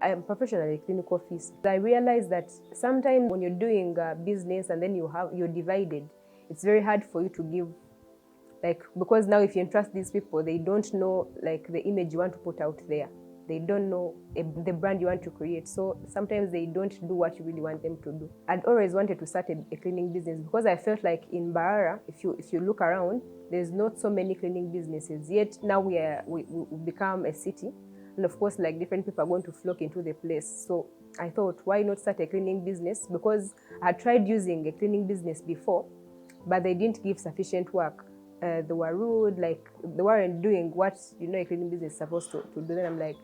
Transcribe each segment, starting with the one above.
I am professionally a clinical officer. I realized that sometimes when you're doing business and then you're divided, it's very hard for you to give, like, because now if you entrust these people, they don't know like the image you want to put out there. They don't know the brand you want to create. So sometimes they don't do what you really want them to do. I'd always wanted to start a cleaning business because I felt like in Mbarara, if you look around, there's not so many cleaning businesses. Yet now we become a city. And of course, like different people are going to flock into the place. So I thought, why not start a cleaning business? Because I had tried using a cleaning business before, but they didn't give sufficient work. They were rude, like they weren't doing what a cleaning business is supposed to do. Then I'm like,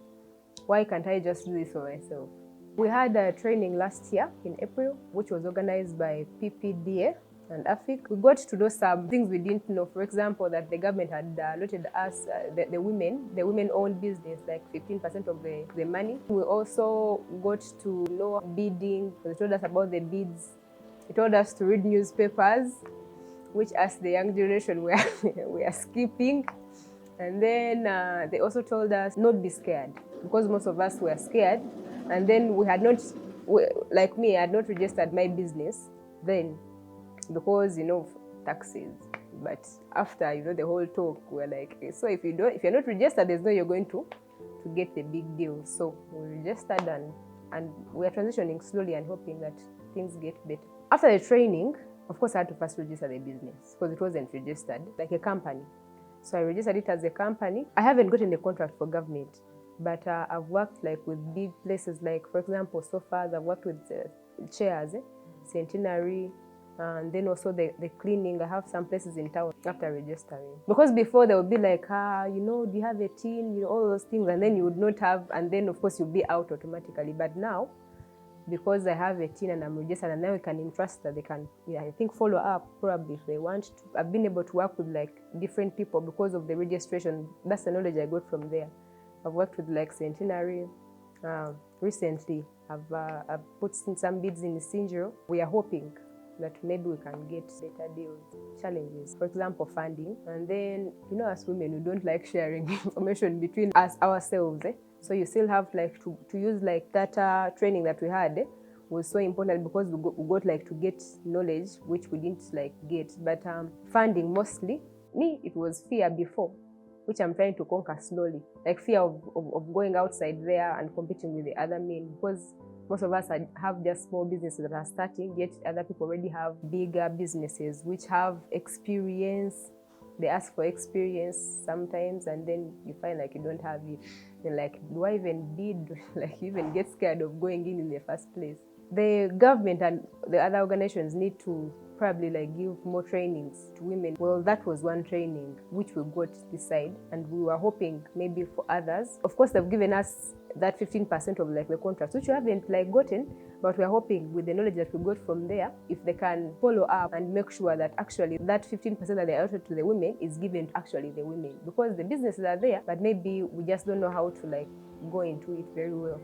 why can't I just do this for myself? We had a training last year in April, which was organized by PPDA and AFIC. We got to know some things we didn't know. For example, that the government had allotted us, the women-owned business, like 15% of the money. We also got to know bidding. They told us about the bids. They told us to read newspapers, which as the young generation we are skipping. And then they also told us not be scared, because most of us were scared. And then like me, I had not registered my business then because, taxes. But after, the whole talk, we're like, so if you're not registered, there's no you're going to get the big deal. So we registered and we're transitioning slowly and hoping that things get better. After the training, of course, I had to first register the business because it wasn't registered like a company. So I registered it as a company. I haven't gotten a contract for government, but I've worked like with big places, like for example, sofas. I've worked with chairs, Centenary, and then also the cleaning. I have some places in town after registering. Because before they would be like, do you have a team? All those things, and then you would not have, and then of course you'll be out automatically. But now, because I have a team and I'm registered, and now we can entrust that they can, I think, follow up probably if they want to. I've been able to work with like different people because of the registration. That's the knowledge I got from there. I've worked with like Centenary. Recently, I've put in some bids in Singiro. We are hoping that maybe we can get better deals. Challenges, for example, funding. And then, as women, we don't like sharing information between us ourselves. So you still have like to use like data training that we had was so important because we got like to get knowledge which we didn't like get. But funding mostly, it was fear before, which I'm trying to conquer slowly. Like fear of going outside there and competing with the other men, because most of us have just small businesses that are starting, yet other people already have bigger businesses which have experience. They ask for experience sometimes, and then you find like you don't have it. Then like, do I even bid? Like you even get scared of going in the first place. The government and the other organizations need to probably like give more trainings to women. Well, that was one training which we got this side, and we were hoping maybe for others. Of course, they've given us that 15% of like the contracts, which we haven't like gotten, but we're hoping with the knowledge that we got from there, if they can follow up and make sure that actually that 15% that they allotted to the women is given to actually the women, because the businesses are there, but maybe we just don't know how to like go into it very well.